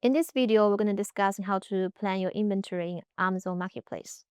In this video, we're going to discuss how to plan your inventory in Amazon Marketplace.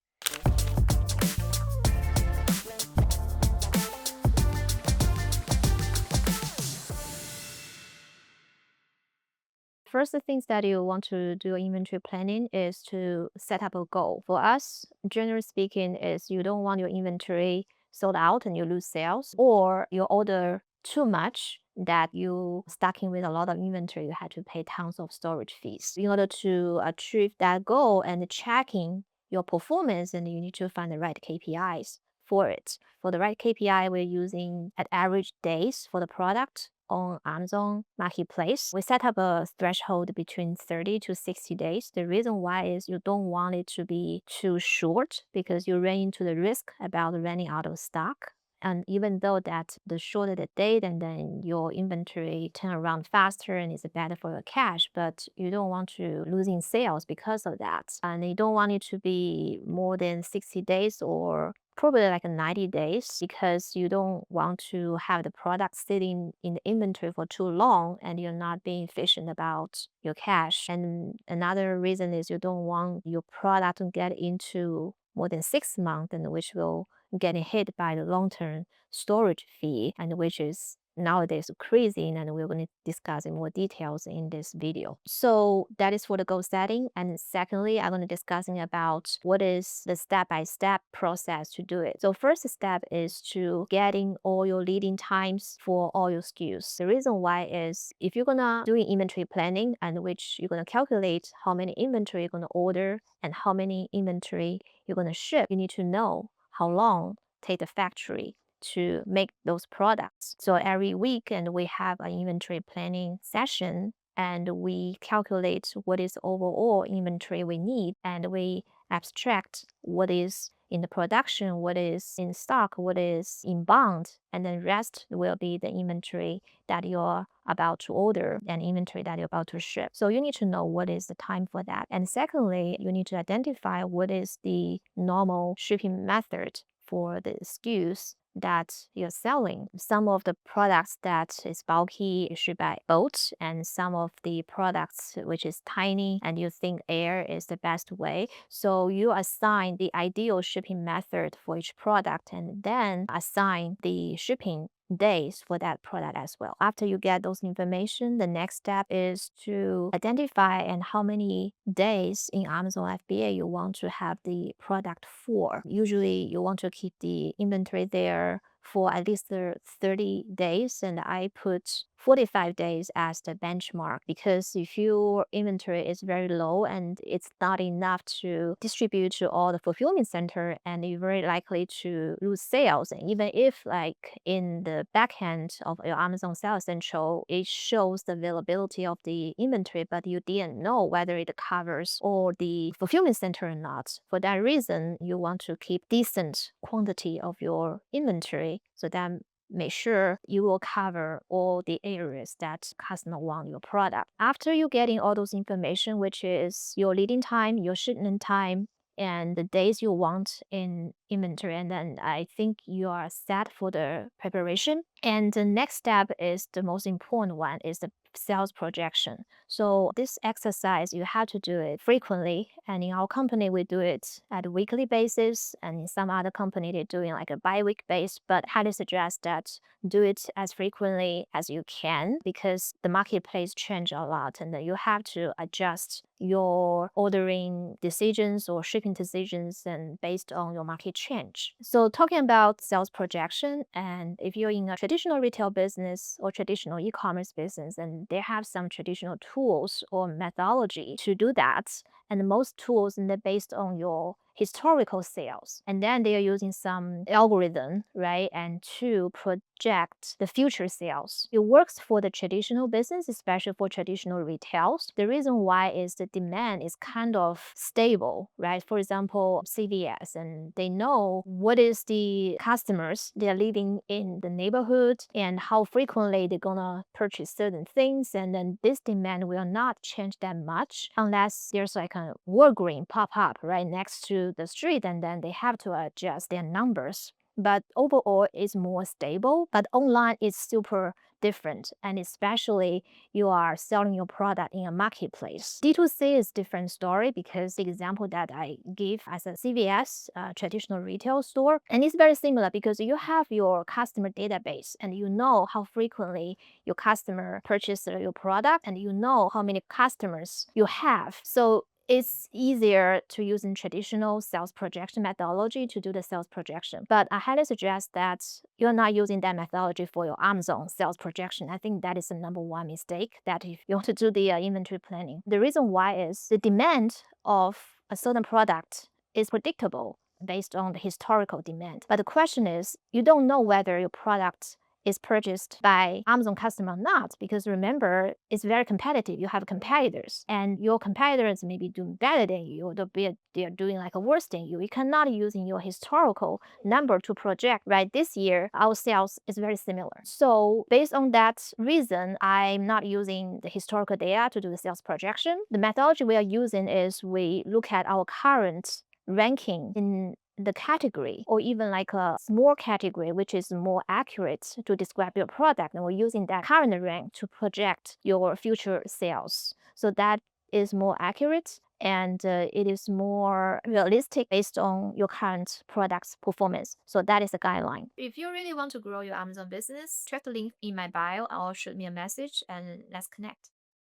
First things that you want to do inventory planning is to set up a goal. For us, generally speaking, is you don't want your inventory sold out and you lose sales, or you order too much that you stuck in with a lot of inventory, you had to pay tons of storage fees. In order to achieve that goal and tracking your performance, and you need to find the right KPIs for it. For the right KPI, we're using at average days for the product on Amazon Marketplace. We set up a threshold between 30 to 60 days. The reason why is you don't want it to be too short because you run into the risk about running out of stock. And even though that the shorter the date and then your inventory turn around faster and it's better for your cash, but you don't want to losing sales because of that. And you don't want it to be more than 60 days or probably like 90 days because you don't want to have the product sitting in the inventory for too long and you're not being efficient about your cash. And another reason is you don't want your product to get into more than 6 months, and which will get hit by the long-term storage fee, and which is nowadays crazy, and we're going to discuss in more details in this video. So that is for the goal setting. And secondly, I'm going to discussing about what is the step-by-step process to do it. So first step is to getting all your leading times for all your SKUs. The reason why is if you're gonna doing inventory planning, and which you're gonna calculate how many inventory you're gonna order and how many inventory you're gonna ship, you need to know how long take the factory to make those products. So every week, and we have an inventory planning session, and we calculate what is overall inventory we need, and we abstract what is in the production, what is in stock, what is in bond, and then rest will be the inventory that you're about to order and inventory that you're about to ship. So you need to know what is the time for that. And secondly, you need to identify what is the normal shipping method for the SKUs that you're selling. Some of the products that is bulky is shipped by boat, and some of the products which is tiny and you think air is the best way. So you assign the ideal shipping method for each product and then assign the shipping days for that product as well. After you get those information, the next step is to identify and how many days in Amazon FBA you want to have the product for. Usually you want to keep the inventory there for at least 30 days, and I put 45 days as the benchmark, because if your inventory is very low and it's not enough to distribute to all the fulfillment center, and you're very likely to lose sales. And even if like in the back end of your Amazon Sales Central, it shows the availability of the inventory, but you didn't know whether it covers all the fulfillment center or not. For that reason, you want to keep decent quantity of your inventory so that make sure you will cover all the areas that customer want your product. After you getting all those information, which is your leading time, your shipment time, and the days you want in inventory, and then I think you are set for the preparation. And the next step is the most important one, is the sales projection. So this exercise, you have to do it frequently, and in our company we do it at a weekly basis, and in some other company they're doing like a bi-week base, but highly suggest that do it as frequently as you can, because the marketplace change a lot and then you have to adjust your ordering decisions or shipping decisions and based on your market change. So talking about sales projection, and if you're in a traditional retail business or traditional e-commerce business, and they have some traditional tools or methodology to do that, and most tools they're based on your historical sales, and then they are using some algorithm, right, and to project the future sales. It works for the traditional business, especially for traditional retails. The reason why is the demand is kind of stable, right? For example, CVS, and they know what is the customers they're living in the neighborhood and how frequently they're gonna purchase certain things, and then this demand will not change that much unless there's like a Walgreens pop up right next to the street, and then they have to adjust their numbers but overall it's more stable. But online is super different, and especially you are selling your product in a marketplace. D2C is different story because the example that I give as a CVS, traditional retail store, and it's very similar because you have your customer database and you know how frequently your customer purchase your product and you know how many customers you have. So it's easier to use in traditional sales projection methodology to do the sales projection. But I highly suggest that you're not using that methodology for your Amazon sales projection. I think that is the number one mistake, that if you want to do the inventory planning. The reason why is the demand of a certain product is predictable based on the historical demand. But the question is, you don't know whether your product is purchased by Amazon customer or not, because remember, it's very competitive. You have competitors, and your competitors may be doing better than you, or they're doing like a worse than you. You cannot using your historical number to project, right? This year, our sales is very similar. So based on that reason, I'm not using the historical data to do the sales projection. The methodology we are using is we look at our current ranking in the category, or even like a small category which is more accurate to describe your product, and we're using that current rank to project your future sales. So that is more accurate, and it is more realistic based on your current product's performance. So that is a guideline. If you really want to grow your Amazon business, check the link in my bio or shoot me a message and let's connect.